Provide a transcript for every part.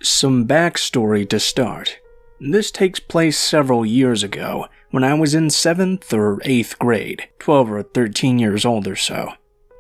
Some backstory to start. This takes place several years ago, when I was in 7th or 8th grade, 12 or 13 years old or so.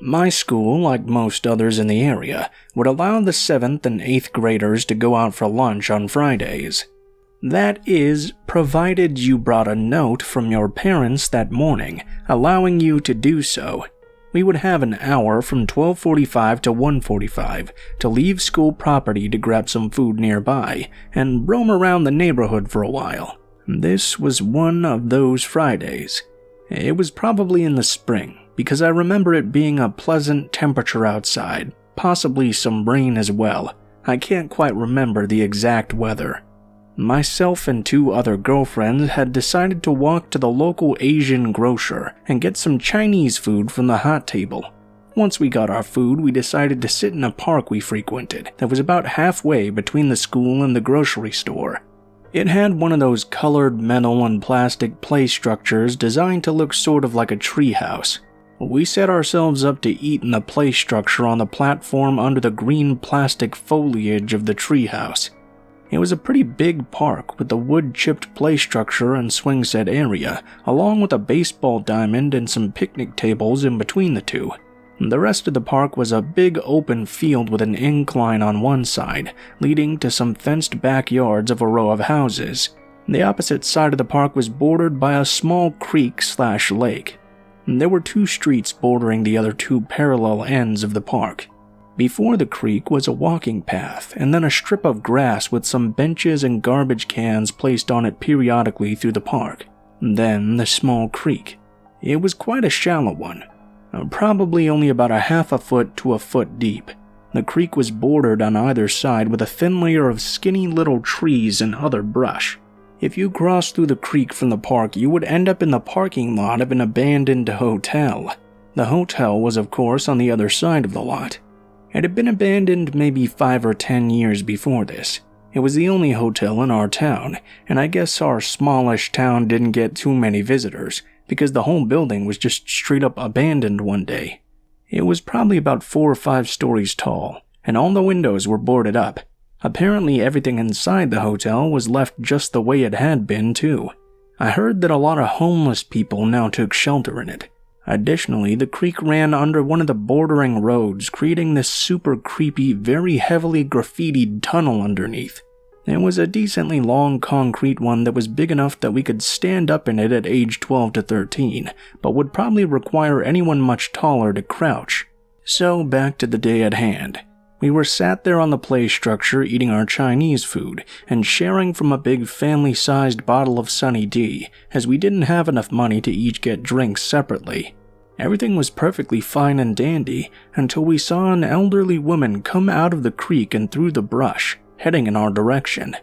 My school, like most others in the area, would allow the 7th and 8th graders to go out for lunch on Fridays. That is, provided you brought a note from your parents that morning, allowing you to do so. We would have an hour from 12:45 to 1:45 to leave school property to grab some food nearby and roam around the neighborhood for a while. This was one of those Fridays. It was probably in the spring, because I remember it being a pleasant temperature outside, possibly some rain as well. I can't quite remember the exact weather. Myself and 2 other girlfriends had decided to walk to the local Asian grocer and get some Chinese food from the hot table. Once we got our food, we decided to sit in a park we frequented that was about halfway between the school and the grocery store. It had one of those colored metal and plastic play structures designed to look sort of like a treehouse. We set ourselves up to eat in the play structure on the platform under the green plastic foliage of the treehouse. It was a pretty big park with a wood-chipped play structure and swing set area, along with a baseball diamond and some picnic tables in between the two. The rest of the park was a big open field with an incline on one side, leading to some fenced backyards of a row of houses. The opposite side of the park was bordered by a small creek/lake. There were 2 streets bordering the other 2 parallel ends of the park. Before the creek was a walking path, and then a strip of grass with some benches and garbage cans placed on it periodically through the park. Then the small creek. It was quite a shallow one, probably only about a half a foot to a foot deep. The creek was bordered on either side with a thin layer of skinny little trees and other brush. If you crossed through the creek from the park, you would end up in the parking lot of an abandoned hotel. The hotel was, of course, on the other side of the lot. It had been abandoned maybe 5 or 10 years before this. It was the only hotel in our town, and I guess our smallish town didn't get too many visitors, because the whole building was just straight up abandoned one day. It was probably about 4 or 5 stories tall, and all the windows were boarded up. Apparently everything inside the hotel was left just the way it had been too. I heard that a lot of homeless people now took shelter in it. Additionally, the creek ran under one of the bordering roads, creating this super creepy, very heavily graffitied tunnel underneath. It was a decently long concrete one that was big enough that we could stand up in it at age 12 to 13, but would probably require anyone much taller to crouch. So back to the day at hand. We were sat there on the play structure eating our Chinese food and sharing from a big family-sized bottle of Sunny D, as we didn't have enough money to each get drinks separately. Everything was perfectly fine and dandy until we saw an elderly woman come out of the creek and through the brush, heading in our direction.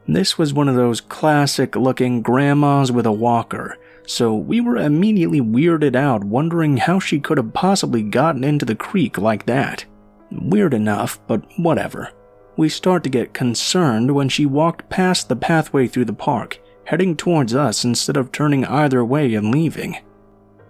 This was one of those classic-looking grandmas with a walker, so we were immediately weirded out wondering how she could have possibly gotten into the creek like that. Weird enough, but whatever. We start to get concerned when she walked past the pathway through the park, heading towards us instead of turning either way and leaving.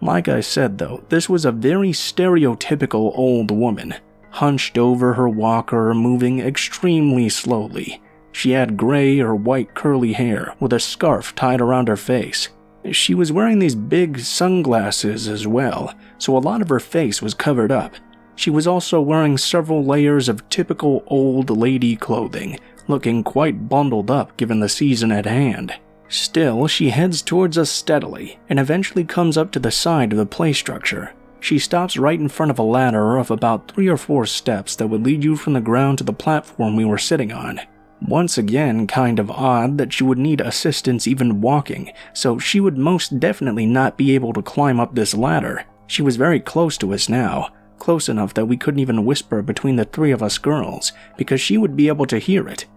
Like I said though, this was a very stereotypical old woman, hunched over her walker, moving extremely slowly. She had gray or white curly hair with a scarf tied around her face. She was wearing these big sunglasses as well, so a lot of her face was covered up. She was also wearing several layers of typical old lady clothing, looking quite bundled up given the season at hand. Still, she heads towards us steadily, and eventually comes up to the side of the play structure. She stops right in front of a ladder of about 3 or 4 steps that would lead you from the ground to the platform we were sitting on. Once again, kind of odd that she would need assistance even walking, so she would most definitely not be able to climb up this ladder. She was very close to us now. Close enough that we couldn't even whisper between the 3 of us girls, because she would be able to hear it.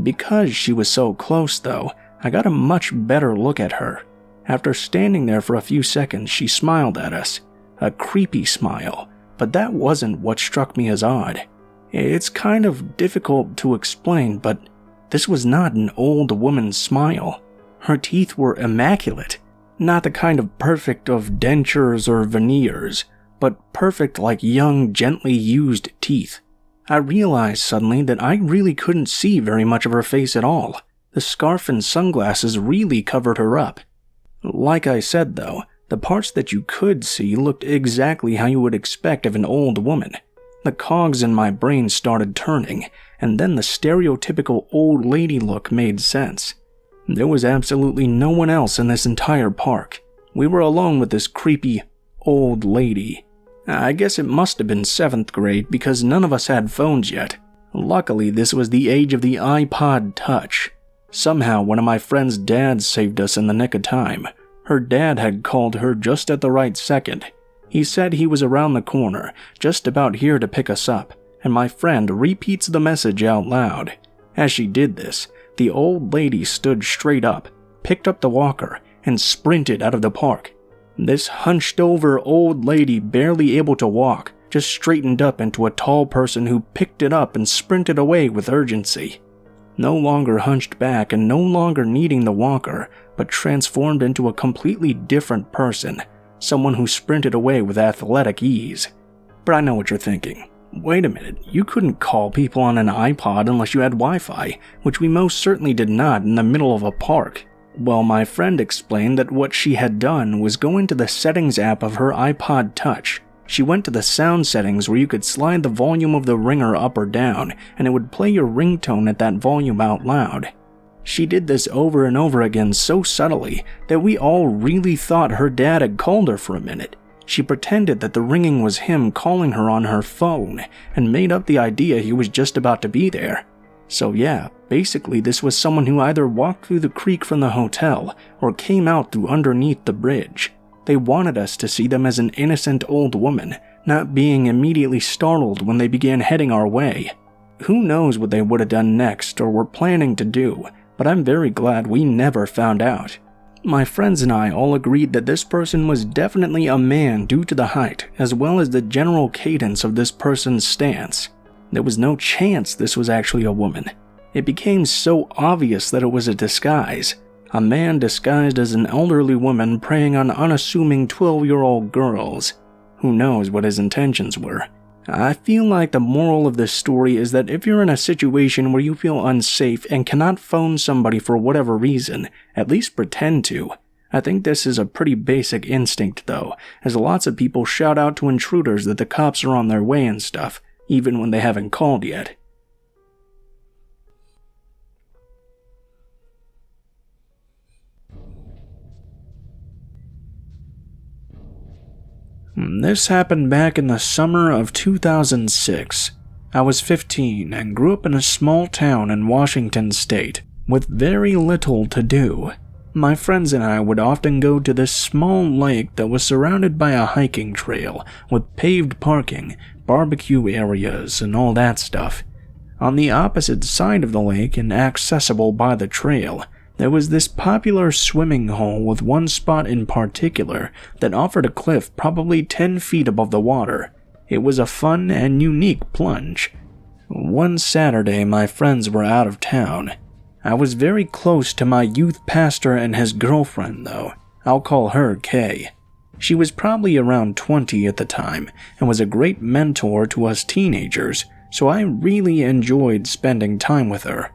Because she was so close though, I got a much better look at her. After standing there for a few seconds, she smiled at us. A creepy smile, but that wasn't what struck me as odd. It's kind of difficult to explain, but this was not an old woman's smile. Her teeth were immaculate, not the kind of perfect of dentures or veneers, but perfect like young, gently used teeth. I realized suddenly that I really couldn't see very much of her face at all. The scarf and sunglasses really covered her up. Like I said though, the parts that you could see looked exactly how you would expect of an old woman. The cogs in my brain started turning, and then the stereotypical old lady look made sense. There was absolutely no one else in this entire park. We were alone with this creepy old lady. I guess it must have been 7th grade because none of us had phones yet. Luckily, this was the age of the iPod Touch. Somehow, one of my friend's dads saved us in the nick of time. Her dad had called her just at the right second. He said he was around the corner, just about here to pick us up, and my friend repeats the message out loud. As she did this, the old lady stood straight up, picked up the walker, and sprinted out of the park. This hunched-over old lady, barely able to walk, just straightened up into a tall person who picked it up and sprinted away with urgency. No longer hunched back and no longer needing the walker, but transformed into a completely different person, someone who sprinted away with athletic ease. But I know what you're thinking. Wait a minute, you couldn't call people on an iPod unless you had Wi-Fi, which we most certainly did not in the middle of a park. Well, my friend explained that what she had done was go into the settings app of her iPod Touch. She went to the sound settings where you could slide the volume of the ringer up or down, and it would play your ringtone at that volume out loud. She did this over and over again so subtly that we all really thought her dad had called her for a minute. She pretended that the ringing was him calling her on her phone, and made up the idea he was just about to be there. So yeah, basically this was someone who either walked through the creek from the hotel, or came out through underneath the bridge. They wanted us to see them as an innocent old woman, not being immediately startled when they began heading our way. Who knows what they would have done next or were planning to do, but I'm very glad we never found out. My friends and I all agreed that this person was definitely a man due to the height, as well as the general cadence of this person's stance. There was no chance this was actually a woman. It became so obvious that it was a disguise. A man disguised as an elderly woman preying on unassuming 12-year-old girls. Who knows what his intentions were? I feel like the moral of this story is that if you're in a situation where you feel unsafe and cannot phone somebody for whatever reason, at least pretend to. I think this is a pretty basic instinct though, as lots of people shout out to intruders that the cops are on their way and stuff, even when they haven't called yet. This happened back in the summer of 2006. I was 15 and grew up in a small town in Washington state with very little to do. My friends and I would often go to this small lake that was surrounded by a hiking trail with paved parking, barbecue areas, and all that stuff. On the opposite side of the lake and accessible by the trail, there was this popular swimming hole with one spot in particular that offered a cliff probably 10 feet above the water. It was a fun and unique plunge. One Saturday, my friends were out of town. I was very close to my youth pastor and his girlfriend, though. I'll call her Kay. She was probably around 20 at the time and was a great mentor to us teenagers, so I really enjoyed spending time with her.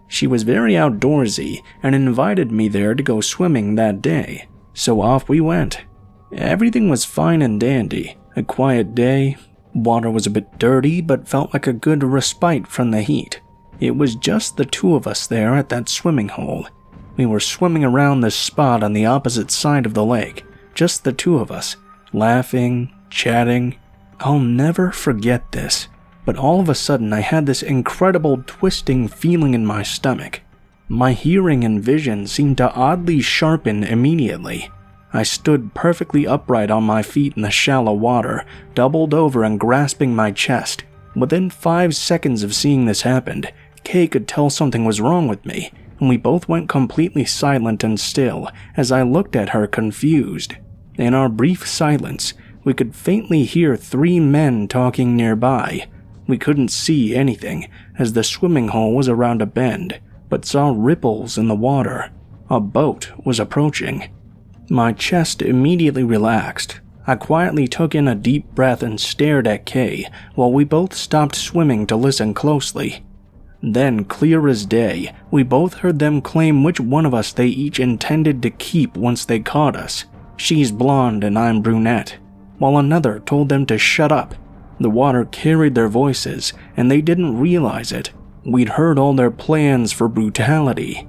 She was very outdoorsy and invited me there to go swimming that day, so off we went. Everything was fine and dandy. A quiet day. Water was a bit dirty but felt like a good respite from the heat. It was just the two of us there at that swimming hole. We were swimming around this spot on the opposite side of the lake, just the two of us, laughing, chatting. I'll never forget this. But all of a sudden I had this incredible twisting feeling in my stomach. My hearing and vision seemed to oddly sharpen immediately. I stood perfectly upright on my feet in the shallow water, doubled over and grasping my chest. Within 5 seconds of seeing this happen, Kay could tell something was wrong with me, and we both went completely silent and still as I looked at her confused. In our brief silence, we could faintly hear 3 men talking nearby. We couldn't see anything, as the swimming hole was around a bend, but saw ripples in the water. A boat was approaching. My chest immediately relaxed. I quietly took in a deep breath and stared at Kay while we both stopped swimming to listen closely. Then, clear as day, we both heard them claim which one of us they each intended to keep once they caught us. She's blonde and I'm brunette, while another told them to shut up. The water carried their voices, and they didn't realize it. We'd heard all their plans for brutality.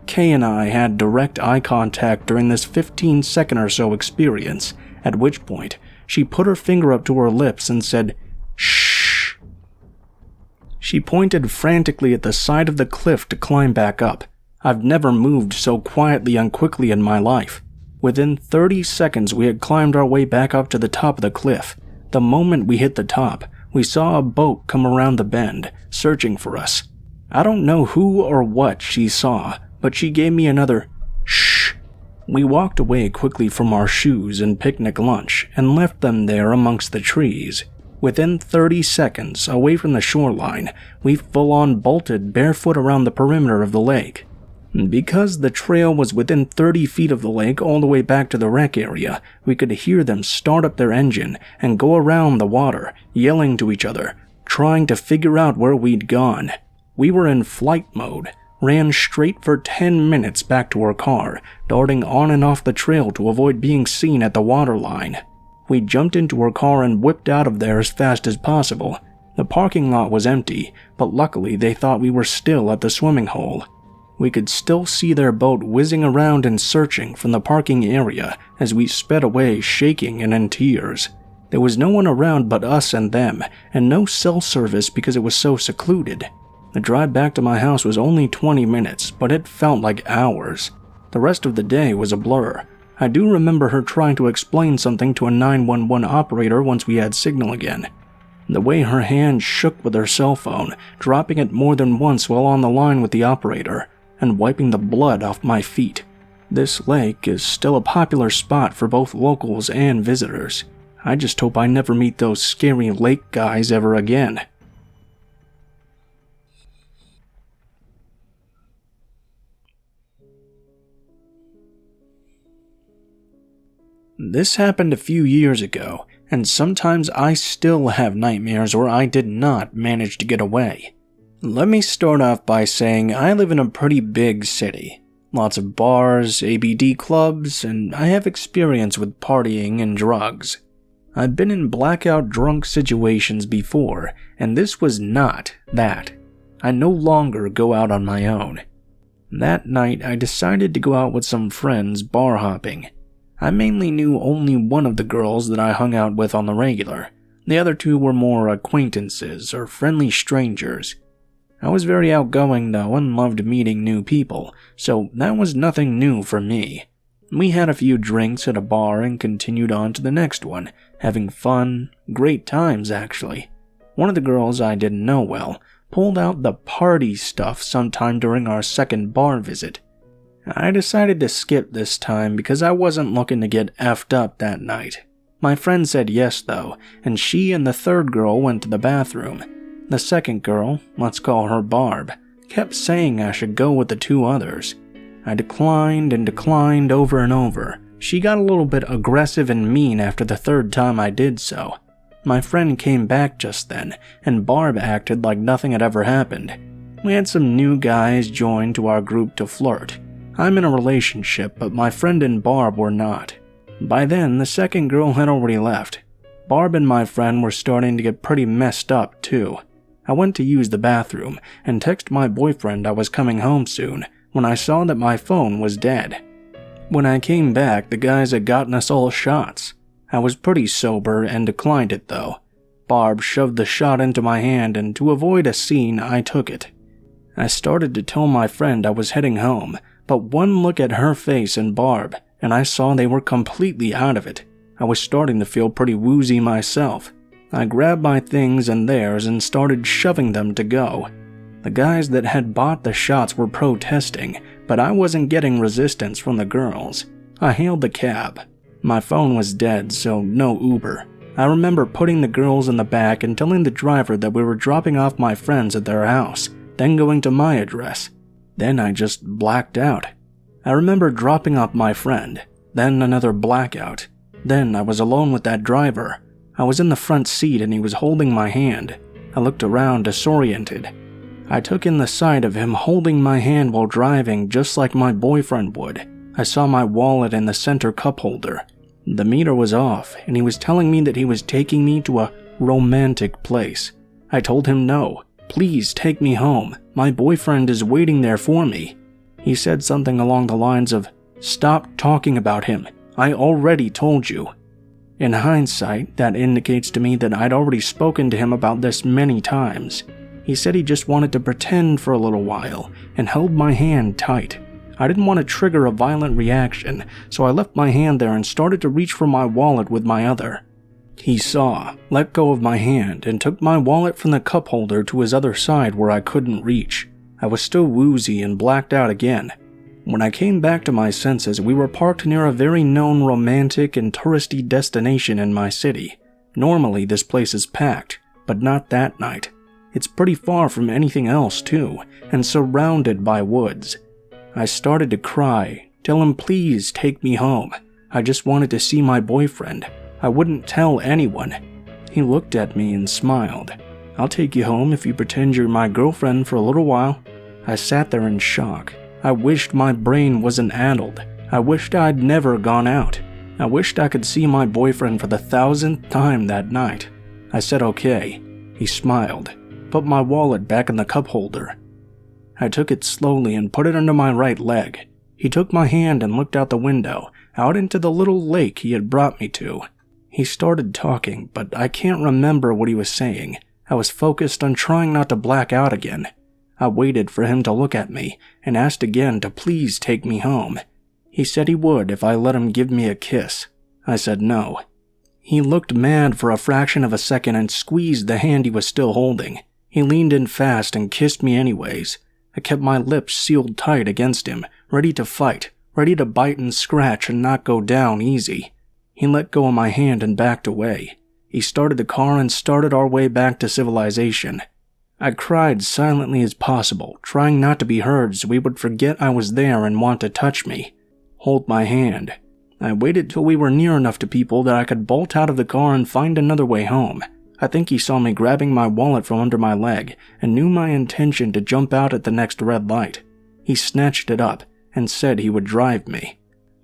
Kay and I had direct eye contact during this 15-second or so experience, at which point she put her finger up to her lips and said, "Shh." She pointed frantically at the side of the cliff to climb back up. I've never moved so quietly and quickly in my life. Within 30 seconds, we had climbed our way back up to the top of the cliff. The moment we hit the top, we saw a boat come around the bend, searching for us. I don't know who or what she saw, but she gave me another shh. We walked away quickly from our shoes and picnic lunch and left them there amongst the trees. Within 30 seconds, away from the shoreline, we full-on bolted barefoot around the perimeter of the lake. Because the trail was within 30 feet of the lake all the way back to the wreck area, we could hear them start up their engine and go around the water, yelling to each other, trying to figure out where we'd gone. We were in flight mode, ran straight for 10 minutes back to our car, darting on and off the trail to avoid being seen at the waterline. We jumped into our car and whipped out of there as fast as possible. The parking lot was empty, but luckily they thought we were still at the swimming hole. We could still see their boat whizzing around and searching from the parking area as we sped away shaking and in tears. There was no one around but us and them, and no cell service because it was so secluded. The drive back to my house was only 20 minutes, but it felt like hours. The rest of the day was a blur. I do remember her trying to explain something to a 911 operator once we had signal again. The way her hand shook with her cell phone, dropping it more than once while on the line with the operator, and wiping the blood off my feet. This lake is still a popular spot for both locals and visitors. I just hope I never meet those scary lake guys ever again. This happened a few years ago, and sometimes I still have nightmares where I did not manage to get away. Let me start off by saying I live in a pretty big city. Lots of bars, ABD clubs, and I have experience with partying and drugs. I've been in blackout drunk situations before, and this was not that. I no longer go out on my own. That night, I decided to go out with some friends bar hopping. I mainly knew only one of the girls that I hung out with on the regular. The other two were more acquaintances or friendly strangers. I was very outgoing though and loved meeting new people, so that was nothing new for me. We had a few drinks at a bar and continued on to the next one, having fun, great times actually. One of the girls I didn't know well pulled out the party stuff sometime during our second bar visit. I decided to skip this time because I wasn't looking to get effed up that night. My friend said yes though, and she and the third girl went to the bathroom. The second girl, let's call her Barb, kept saying I should go with the two others. I declined and declined over and over. She got a little bit aggressive and mean after the third time I did so. My friend came back just then, and Barb acted like nothing had ever happened. We had some new guys join to our group to flirt. I'm in a relationship, but my friend and Barb were not. By then, the second girl had already left. Barb and my friend were starting to get pretty messed up too. I went to use the bathroom and texted my boyfriend I was coming home soon when I saw that my phone was dead. When I came back, the guys had gotten us all shots. I was pretty sober and declined it though. Barb shoved the shot into my hand and to avoid a scene, I took it. I started to tell my friend I was heading home, but one look at her face and Barb, and I saw they were completely out of it. I was starting to feel pretty woozy myself. I grabbed my things and theirs and started shoving them to go. The guys that had bought the shots were protesting, but I wasn't getting resistance from the girls. I hailed the cab. My phone was dead, so no Uber. I remember putting the girls in the back and telling the driver that we were dropping off my friends at their house, then going to my address. Then I just blacked out. I remember dropping off my friend, then another blackout. Then I was alone with that driver. I was in the front seat and he was holding my hand. I looked around disoriented. I took in the sight of him holding my hand while driving just like my boyfriend would. I saw my wallet in the center cup holder. The meter was off and he was telling me that he was taking me to a romantic place. I told him no. Please take me home. My boyfriend is waiting there for me. He said something along the lines of, "Stop talking about him. I already told you." In hindsight, that indicates to me that I'd already spoken to him about this many times. He said he just wanted to pretend for a little while and held my hand tight. I didn't want to trigger a violent reaction, so I left my hand there and started to reach for my wallet with my other. He saw, let go of my hand, and took my wallet from the cup holder to his other side where I couldn't reach. I was still woozy and blacked out again. When I came back to my senses, we were parked near a very known romantic and touristy destination in my city. Normally this place is packed, but not that night. It's pretty far from anything else too, and surrounded by woods. I started to cry, tell him please take me home. I just wanted to see my boyfriend. I wouldn't tell anyone. He looked at me and smiled. "I'll take you home if you pretend you're my girlfriend for a little while." I sat there in shock. I wished my brain wasn't addled. I wished I'd never gone out. I wished I could see my boyfriend for the 1,000th time that night. I said okay. He smiled, put my wallet back in the cup holder. I took it slowly and put it under my right leg. He took my hand and looked out the window, out into the little lake he had brought me to. He started talking, but I can't remember what he was saying. I was focused on trying not to black out again. I waited for him to look at me and asked again to please take me home. He said he would if I let him give me a kiss. I said no. He looked mad for a fraction of a second and squeezed the hand he was still holding. He leaned in fast and kissed me anyways. I kept my lips sealed tight against him, ready to fight, ready to bite and scratch and not go down easy. He let go of my hand and backed away. He started the car and started our way back to civilization. I cried silently as possible, trying not to be heard so he would forget I was there and want to touch me. Hold my hand. I waited till we were near enough to people that I could bolt out of the car and find another way home. I think he saw me grabbing my wallet from under my leg and knew my intention to jump out at the next red light. He snatched it up and said he would drive me.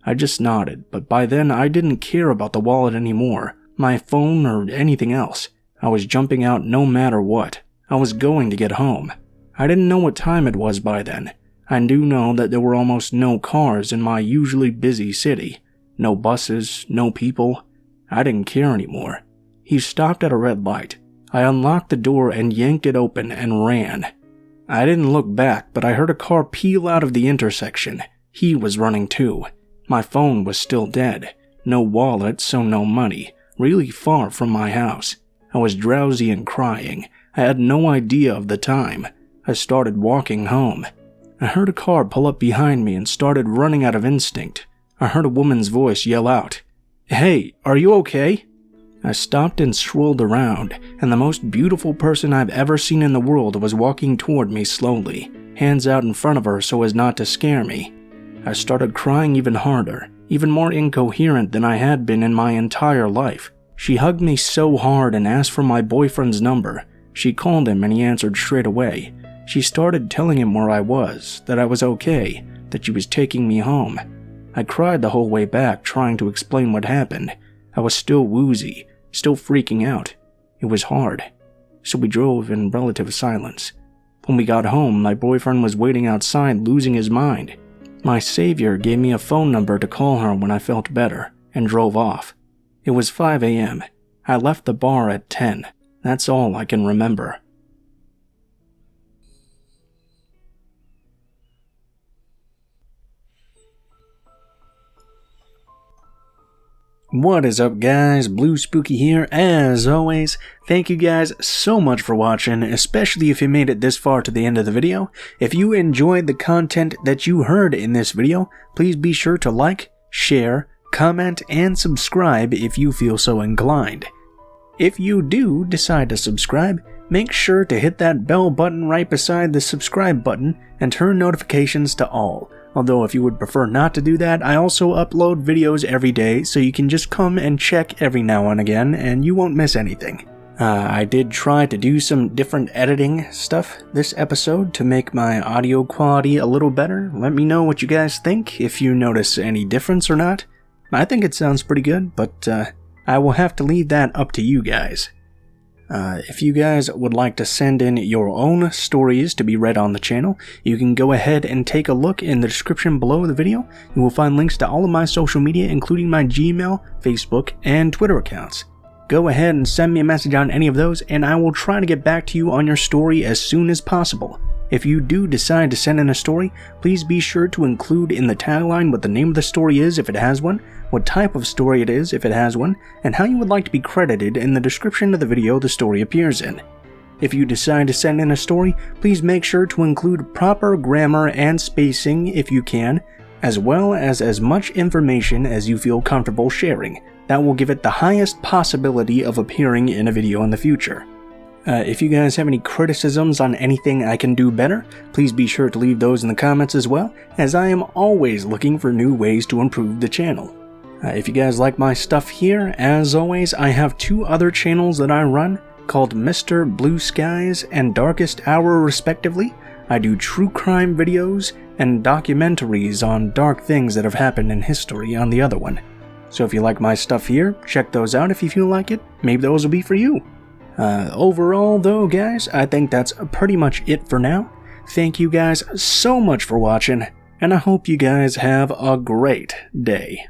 I just nodded, but by then I didn't care about the wallet anymore, my phone or anything else. I was jumping out no matter what. I was going to get home. I didn't know what time it was by then. I do know that there were almost no cars in my usually busy city. No buses, no people. I didn't care anymore. He stopped at a red light. I unlocked the door and yanked it open and ran. I didn't look back, but I heard a car peel out of the intersection. He was running too. My phone was still dead. No wallet, so no money. Really far from my house. I was drowsy and crying. I had no idea of the time. I started walking home. I heard a car pull up behind me and started running out of instinct. I heard a woman's voice yell out, "Hey, are you okay?" I stopped and swirled around, and the most beautiful person I've ever seen in the world was walking toward me slowly, hands out in front of her so as not to scare me. I started crying even harder, even more incoherent than I had been in my entire life. She hugged me so hard and asked for my boyfriend's number. She called him and he answered straight away. She started telling him where I was, that I was okay, that she was taking me home. I cried the whole way back trying to explain what happened. I was still woozy, still freaking out. It was hard. So we drove in relative silence. When we got home, my boyfriend was waiting outside losing his mind. My savior gave me a phone number to call her when I felt better, and drove off. It was 5 a.m. I left the bar at 10. That's all I can remember. What is up guys, Blue Spooky here as always. Thank you guys so much for watching, especially if you made it this far to the end of the video. If you enjoyed the content that you heard in this video, please be sure to like, share, comment, and subscribe if you feel so inclined. If you do decide to subscribe, make sure to hit that bell button right beside the subscribe button and turn notifications to all. Although if you would prefer not to do that, I also upload videos every day, so you can just come and check every now and again, and you won't miss anything. I did try to do some different editing stuff this episode to make my audio quality a little better. Let me know what you guys think, if you notice any difference or not. I think it sounds pretty good, but I will have to leave that up to you guys. If you guys would like to send in your own stories to be read on the channel, you can go ahead and take a look in the description below the video. You will find links to all of my social media, including my Gmail, Facebook, and Twitter accounts. Go ahead and send me a message on any of those, and I will try to get back to you on your story as soon as possible. If you do decide to send in a story, please be sure to include in the tagline what the name of the story is if it has one, what type of story it is if it has one, and how you would like to be credited in the description of the video the story appears in. If you decide to send in a story, please make sure to include proper grammar and spacing if you can, as well as much information as you feel comfortable sharing. That will give it the highest possibility of appearing in a video in the future. If you guys have any criticisms on anything I can do better, please be sure to leave those in the comments as well, as I am always looking for new ways to improve the channel. If you guys like my stuff here, as always, I have 2 other channels that I run, called Mr. Blue Skies and Darkest Hour respectively. I do true crime videos and documentaries on dark things that have happened in history on the other one. So if you like my stuff here, check those out if you feel like it. Maybe those will be for you. Overall though, guys, I think that's pretty much it for now. Thank you guys so much for watching, and I hope you guys have a great day.